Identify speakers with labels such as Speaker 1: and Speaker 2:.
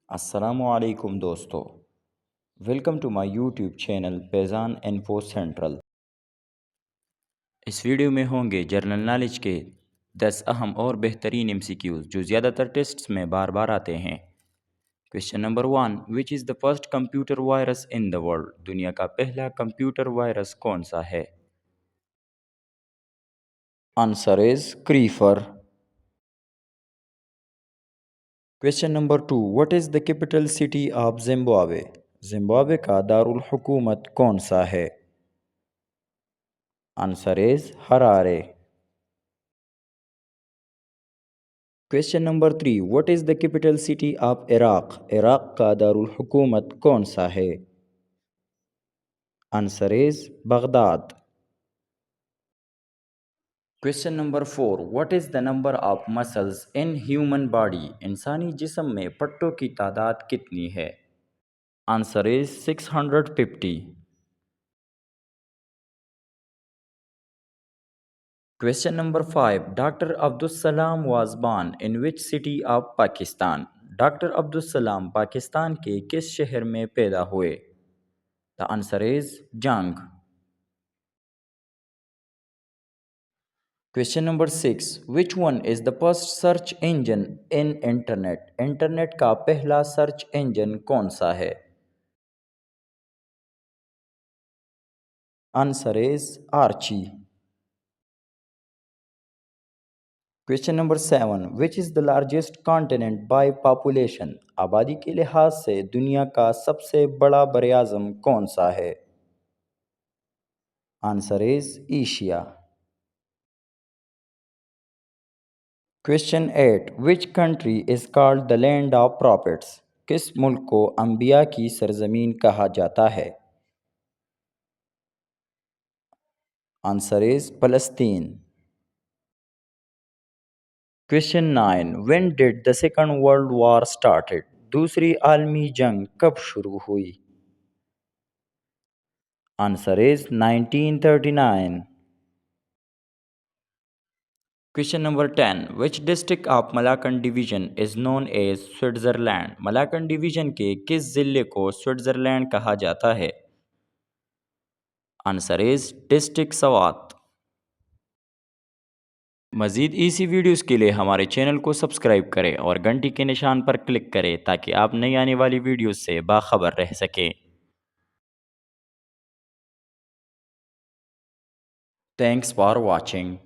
Speaker 1: अस्सलामुअलैकुम दोस्तों। Welcome to my YouTube channel Faizan info central. इस वीडियो में होंगे जनरल नॉलेज के 10 अहम और बेहतरीन एमसीक्यूज़ जो ज़्यादातर टेस्ट्स में बार बार आते हैं। Question number 1, which is the first computer virus in the world? दुनिया का पहला कंप्यूटर वायरस कौन सा है? Answer is Creeper. Question number 2, what is the capital city of Zimbabwe? Zimbabwe का दारुल हुकूमत कौन सा है? Answer is Harare. Question number 3, what is the capital city of Iraq? Iraq का दारुल हुकूमत कौन सा है? Answer is Baghdad. Question number 4, what is the number of muscles in human body? इंसानी जिस्म में पट्टों की तादाद कितनी है? Answer is 650। Question number 5, doctor Abdul Salam was born in which city of Pakistan? Doctor Abdul Salam Pakistan के किस शहर में पैदा हुए? The answer is Jhang. Question number 6, which one is the first search engine in internet? Internet का पहला सर्च इंजन कौन सा है? Answer is Archie. Question number 7, which is the largest continent by population? आबादी के लिहाज से दुनिया का सबसे बड़ा बरआज़म कौन सा है? Answer is Asia. Question 8, which country is called the land of prophets? किस मुल्क को अंबिया की सरजमीन कहा जाता है? आंसर इज फ़लस्तीन। Question 9, when did the second world war started? दूसरी आलमी जंग कब शुरू हुई? Answer is 1939। Question number 10, which district of Malakand division is known as Switzerland? Malakand division के किस जिले को स्विट्जरलैंड कहा जाता है? Answer is district Swat. मज़ीद इसी वीडियोस के लिए हमारे चैनल को सब्सक्राइब करें और घंटी के निशान पर क्लिक करें ताकि आप नई आने वाली वीडियोस से बाखबर रह सकें। Thanks for watching.